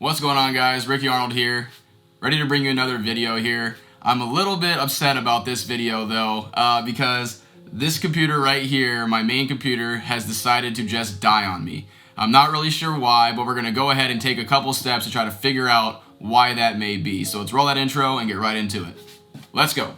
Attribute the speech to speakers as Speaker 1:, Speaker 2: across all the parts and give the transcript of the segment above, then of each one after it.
Speaker 1: What's going on, guys? Ricky Arnold here, ready to bring you another video here. I'm a little bit upset about this video though, because this computer right here, my main computer, has decided to just die on me. I'm not really sure why, but we're gonna go ahead and take a couple steps to try to figure out why that may be. So let's roll that intro and get right into it. Let's go.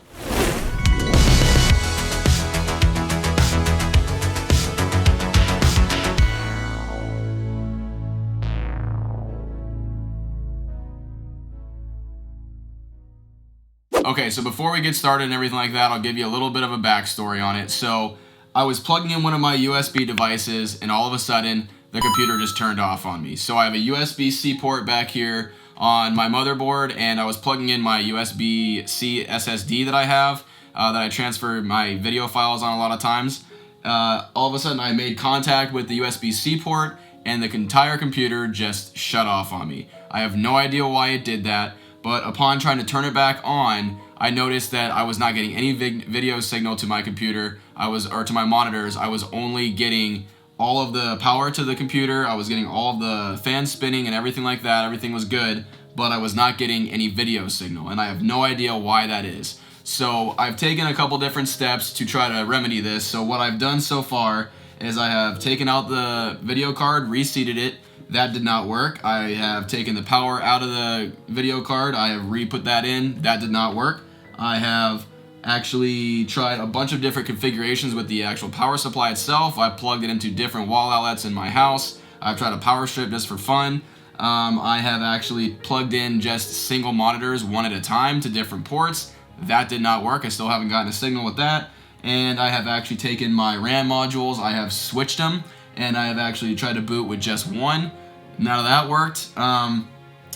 Speaker 1: Okay, so before we get started and everything like that, I'll give you a little bit of a backstory on it. So I was plugging in one of my USB devices and all of a sudden the computer just turned off on me. So I have a USB-C port back here on my motherboard, and I was plugging in my USB-C SSD that I have, that I transfer my video files on a lot of times. All of a sudden I made contact with the USB-C port and the entire computer just shut off on me. I have no idea why it did that. But upon trying to turn it back on, I noticed that I was not getting any video signal to my computer, or to my monitors. I was only getting all of the power to the computer. I was getting all of the fans spinning and everything like that. Everything was good, but I was not getting any video signal, and I have no idea why that is. So I've taken a couple different steps to try to remedy this. So what I've done so far is I have taken out the video card, reseated it. That did not work. I have taken the power out of the video card. I have re-put that in. That did not work. I have actually tried a bunch of different configurations with the actual power supply itself. I plugged it into different wall outlets in my house. I've tried a power strip just for fun. I have actually plugged in just single monitors one at a time to different ports. That did not work. I still haven't gotten a signal with that. And I have actually taken my RAM modules. I have switched them, and I have actually tried to boot with just one. None of that worked, and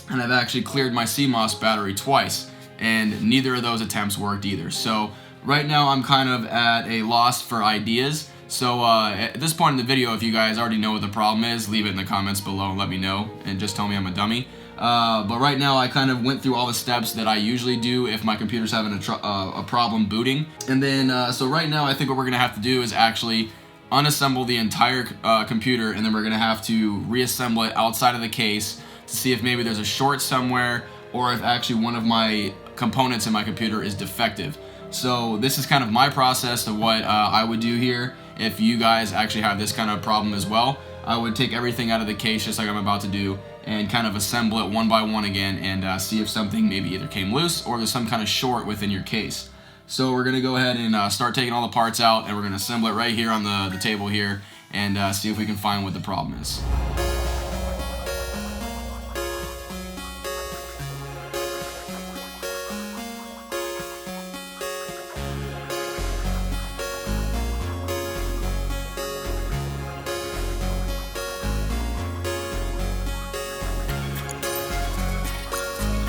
Speaker 1: I've actually cleared my CMOS battery twice, and neither of those attempts worked either. So right now I'm kind of at a loss for ideas. So at this point in the video, if you guys already know what the problem is, leave it in the comments below and let me know, and just tell me I'm a dummy. But right now I kind of went through all the steps that I usually do if my computer's having a problem booting. And then so right now I think what we're gonna have to do is actually unassemble the entire computer, and then we're gonna have to reassemble it outside of the case to see if maybe there's a short somewhere, or if actually one of my components in my computer is defective. So this is kind of my process of what I would do here. If you guys actually have this kind of problem as well, I would take everything out of the case just like I'm about to do and kind of assemble it one by one again, and see if something maybe either came loose or there's some kind of short within your case. So we're gonna go ahead and start taking all the parts out, and we're gonna assemble it right here on the table here, and see if we can find what the problem is.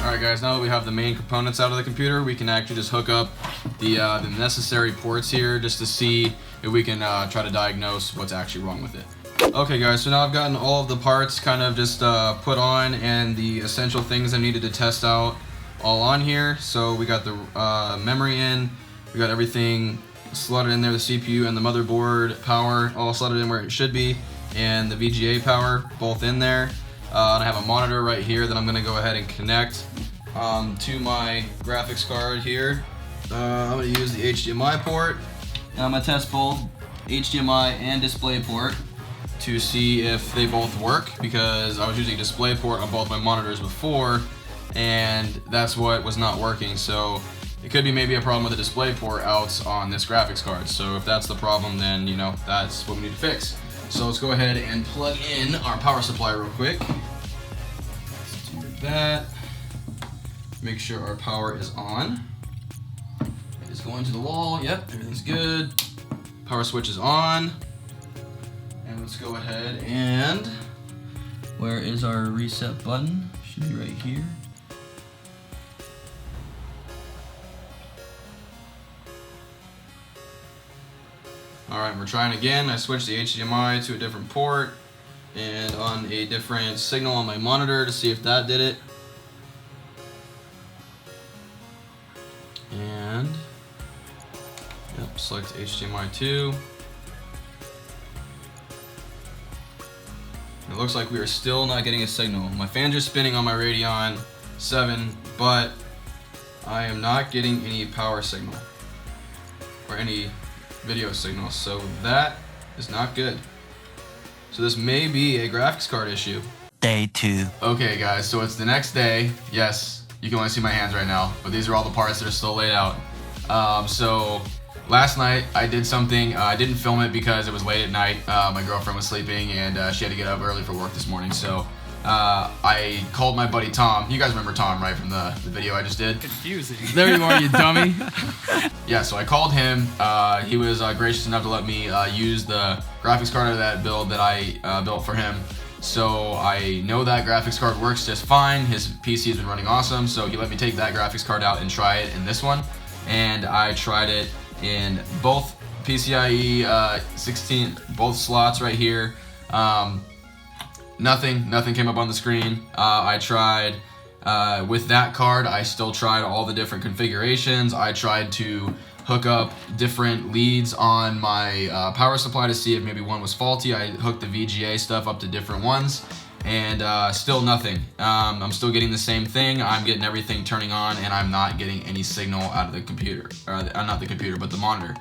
Speaker 1: Alright guys, now that we have the main components out of the computer, we can actually just hook up the necessary ports here just to see if we can try to diagnose what's actually wrong with it. Okay guys, so now I've gotten all of the parts kind of just put on, and the essential things I needed to test out all on here. So we got the memory in, we got everything slotted in there, the CPU and the motherboard power all slotted in where it should be, and the VGA power both in there. And I have a monitor right here that I'm going to go ahead and connect to my graphics card here. I'm going to use the HDMI port, and I'm going to test both HDMI and display port to see if they both work, because I was using display port on both my monitors before, and that's what was not working. So it could be maybe a problem with the display port out on this graphics card. So if that's the problem, then you know that's what we need to fix. So let's go ahead and plug in our power supply real quick. Let's do that. Make sure our power is on. It is going to the wall. Yep, everything's good. Power switch is on. And let's go ahead and, where is our reset button? Should be right here. Alright, we're trying again. I switched the HDMI to a different port and on a different signal on my monitor to see if that did it. And select HDMI 2. It looks like we are still not getting a signal. My fans are spinning on my Radeon 7, but I am not getting any power signal or any video signal, so that is not good. So this may be a graphics card issue.
Speaker 2: Day 2.
Speaker 1: Okay guys, so it's the next day. Yes, you can only see my hands right now, but these are all the parts that are still laid out. So last night I did something. I didn't film it because it was late at night. My girlfriend was sleeping and she had to get up early for work this morning. So I called my buddy Tom. You guys remember Tom, right, from the video I just did?
Speaker 3: Confusing.
Speaker 1: There you are, you dummy. Yeah, so I called him. He was gracious enough to let me use the graphics card of that build that I built for him. So I know that graphics card works just fine. His PC has been running awesome, so he let me take that graphics card out and try it in this one. And I tried it in both PCIe 16, both slots right here. Nothing came up on the screen. I tried with that card. I still tried all the different configurations. I tried to hook up different leads on my power supply to see if maybe one was faulty. I hooked the VGA stuff up to different ones, and still nothing. I'm still getting the same thing. I'm getting everything turning on, and I'm not getting any signal out of the computer. Not the computer, but the monitor.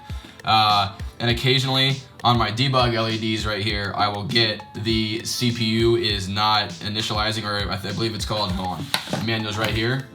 Speaker 1: And occasionally on my debug LEDs right here, I will get the CPU is not initializing, or I believe it's called, hold on, the manual's right here.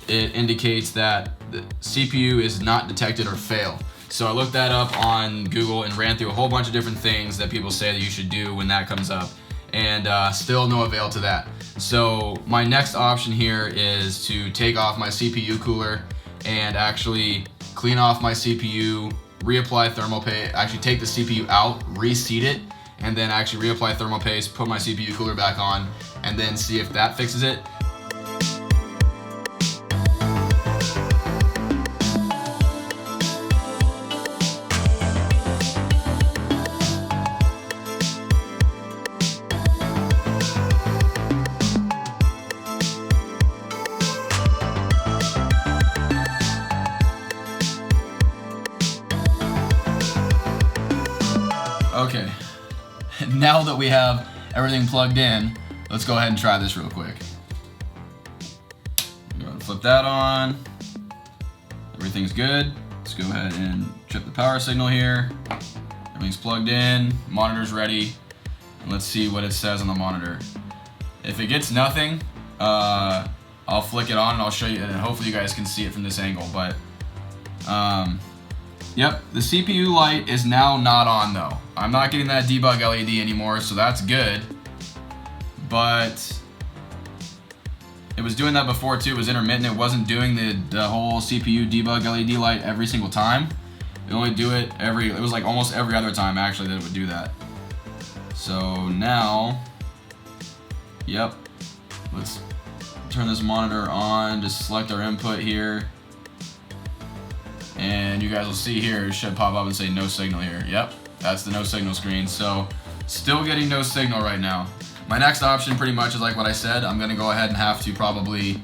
Speaker 1: It indicates that the CPU is not detected or fail. So I looked that up on Google and ran through a whole bunch of different things that people say that you should do when that comes up, and still no avail to that. So my next option here is to take off my CPU cooler and actually clean off my CPU, reapply thermal paste, actually take the CPU out, reseat it, and then actually reapply thermal paste, put my CPU cooler back on, and then see if that fixes it. Okay, now that we have everything plugged in, let's go ahead and try this real quick. Go ahead and flip that on. Everything's good. Let's go ahead and trip the power signal here. Everything's plugged in, monitor's ready, and let's see what it says on the monitor. If it gets nothing, I'll flick it on and I'll show you, and hopefully you guys can see it from this angle, but yep, the CPU light is now not on though. I'm not getting that debug LED anymore, so that's good. But it was doing that before too. It was intermittent. It wasn't doing the whole CPU debug LED light every single time. It only do it it was like almost every other time actually that it would do that. So now, yep, let's turn this monitor on, just select our input here. And you guys will see here, it should pop up and say no signal here. Yep, that's the no signal screen. So still getting no signal right now. My next option pretty much is like what I said. I'm gonna go ahead and have to probably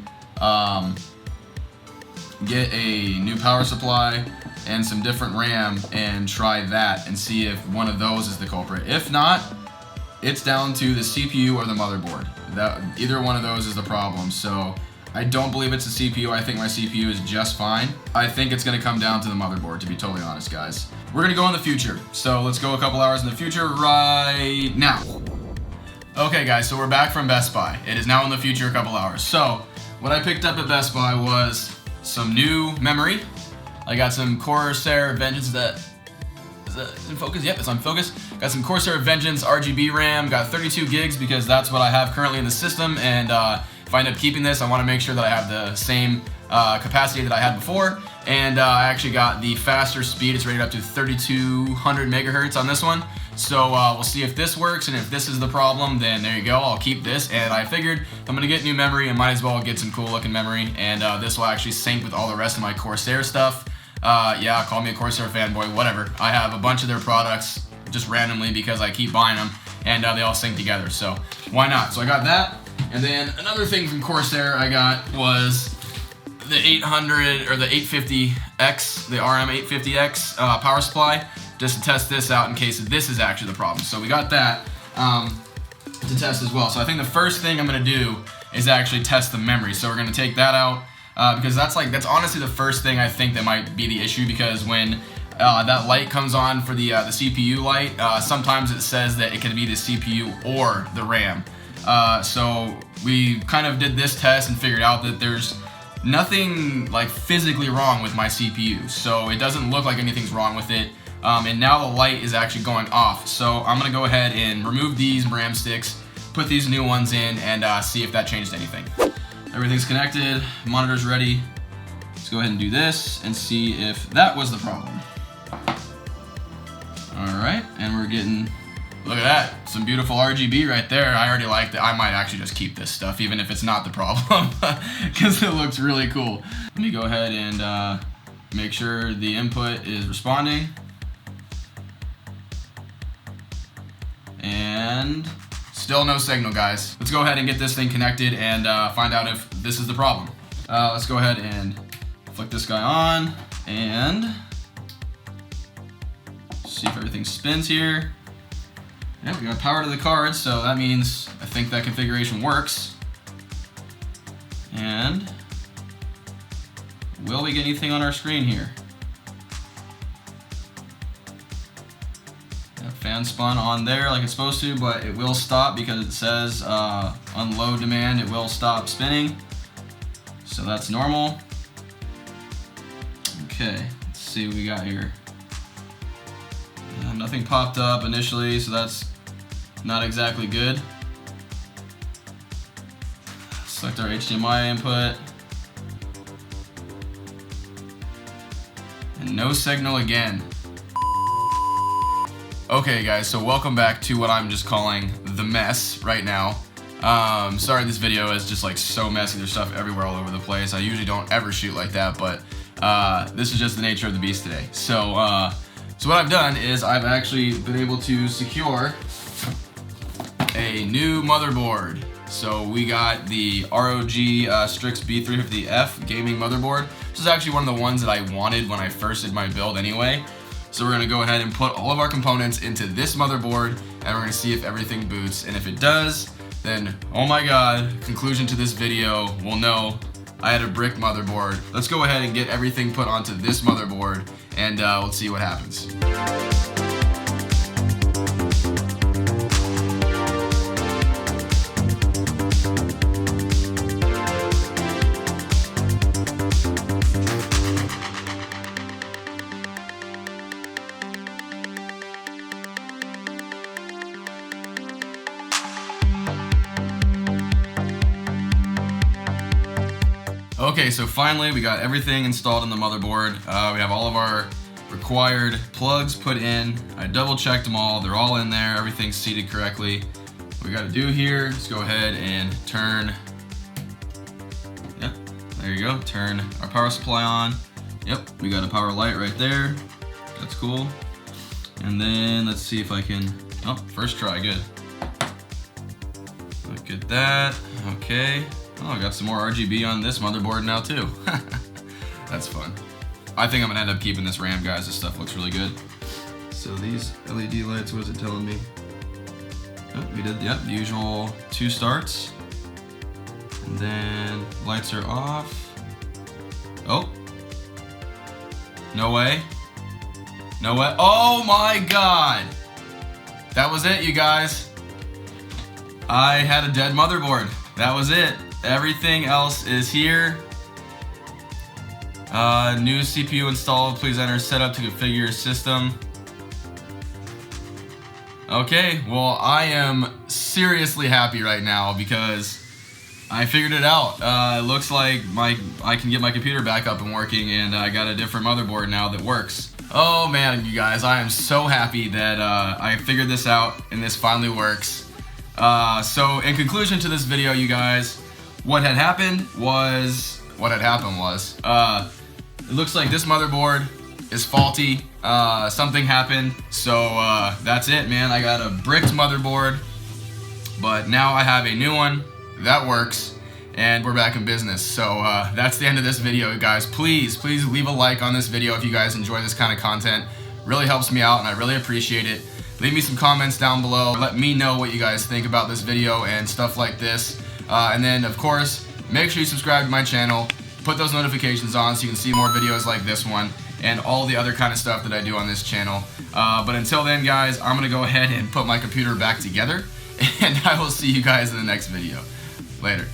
Speaker 1: get a new power supply and some different RAM and try that and see if one of those is the culprit. If not, it's down to the CPU or the motherboard. Either one of those is the problem. So I don't believe it's the CPU. I think my CPU is just fine. I think it's gonna come down to the motherboard, to be totally honest, guys. We're gonna go in the future. So let's go a couple hours in the future right now. Okay guys, so we're back from Best Buy. It is now in the future a couple hours. So what I picked up at Best Buy was some new memory. I got some Corsair Vengeance is that in focus? Yep, it's on focus. Got some Corsair Vengeance RGB RAM, got 32 gigs because that's what I have currently in the system, and if I end up keeping this, I want to make sure that I have the same capacity that I had before, and I actually got the faster speed. It's rated up to 3200 megahertz on this one, so we'll see if this works, and if this is the problem, then there you go, I'll keep this. And I figured if I'm gonna get new memory, I might as well get some cool looking memory, and this will actually sync with all the rest of my Corsair stuff. Yeah, call me a Corsair fanboy, whatever. I have a bunch of their products just randomly because I keep buying them, and they all sync together, so why not? So I got that. And then another thing from Corsair I got was the 800 or the 850X, the RM850X power supply, just to test this out in case this is actually the problem. So we got that. to test as well. So I think the first thing I'm gonna do is actually test the memory. So we're gonna take that out because that's honestly the first thing I think that might be the issue, because when that light comes on for the CPU light, sometimes it says that it could be the CPU or the RAM. So we kind of did this test and figured out that there's nothing like physically wrong with my CPU. So it doesn't look like anything's wrong with it. And now the light is actually going off. So I'm gonna go ahead and remove these RAM sticks, put these new ones in, and see if that changed anything. Everything's connected, monitor's ready. Let's go ahead and do this and see if that was the problem. All right, and we're getting, look at that, some beautiful RGB right there. I already like that. I might actually just keep this stuff, even if it's not the problem, because it looks really cool. Let me go ahead and make sure the input is responding. And still no signal, guys. Let's go ahead and get this thing connected and find out if this is the problem. Let's go ahead and flick this guy on and see if everything spins here. Yeah, we got power to the card, so that means I think that configuration works. And will we get anything on our screen here? Fan spun on there like it's supposed to, but it will stop because it says on low demand it will stop spinning. So that's normal. Okay, let's see what we got here. Nothing popped up initially, so that's not exactly good. Select our HDMI input. And no signal again. Okay guys, so welcome back to what I'm just calling the mess right now. Sorry this video is just like so messy, there's stuff everywhere all over the place. I usually don't ever shoot like that, but this is just the nature of the beast today. So what I've done is I've actually been able to secure a new motherboard. So we got the ROG Strix B350F gaming motherboard. This is actually one of the ones that I wanted when I first did my build anyway. So we're gonna go ahead and put all of our components into this motherboard and we're gonna see if everything boots. And if it does, then oh my god, conclusion to this video, we'll know I had a brick motherboard. Let's go ahead and get everything put onto this motherboard and let's see what happens. Okay, so finally we got everything installed on the motherboard. We have all of our required plugs put in. I double checked them all, they're all in there, everything's seated correctly. What we gotta do here is go ahead and turn, yep, there you go, turn our power supply on. Yep, we got a power light right there, that's cool. And then let's see if I can, oh, first try, good. Look at that, okay. Oh, I got some more RGB on this motherboard now too. That's fun. I think I'm gonna end up keeping this RAM, guys. This stuff looks really good. So these LED lights, what is it telling me? Oh, we did, yep, the usual 2 starts. And then lights are off. Oh. No way. No way. Oh my god. That was it, you guys. I had a dead motherboard. That was it. Everything else is here. New CPU installed. Please enter setup to configure your system. Okay, well I am seriously happy right now because I figured it out. It looks like I can get my computer back up and working, and I got a different motherboard now that works. Oh man, you guys, I am so happy that I figured this out and this finally works. So in conclusion to this video, you guys, what had happened was, it looks like this motherboard is faulty. Something happened, so that's it, man. I got a bricked motherboard, but now I have a new one that works, and we're back in business. So that's the end of this video, guys. Please leave a like on this video if you guys enjoy this kind of content. Really helps me out, and I really appreciate it. Leave me some comments down below. Let me know what you guys think about this video and stuff like this. And then, of course, make sure you subscribe to my channel. Put those notifications on so you can see more videos like this one and all the other kind of stuff that I do on this channel. But until then, guys, I'm going to go ahead and put my computer back together, and I will see you guys in the next video. Later.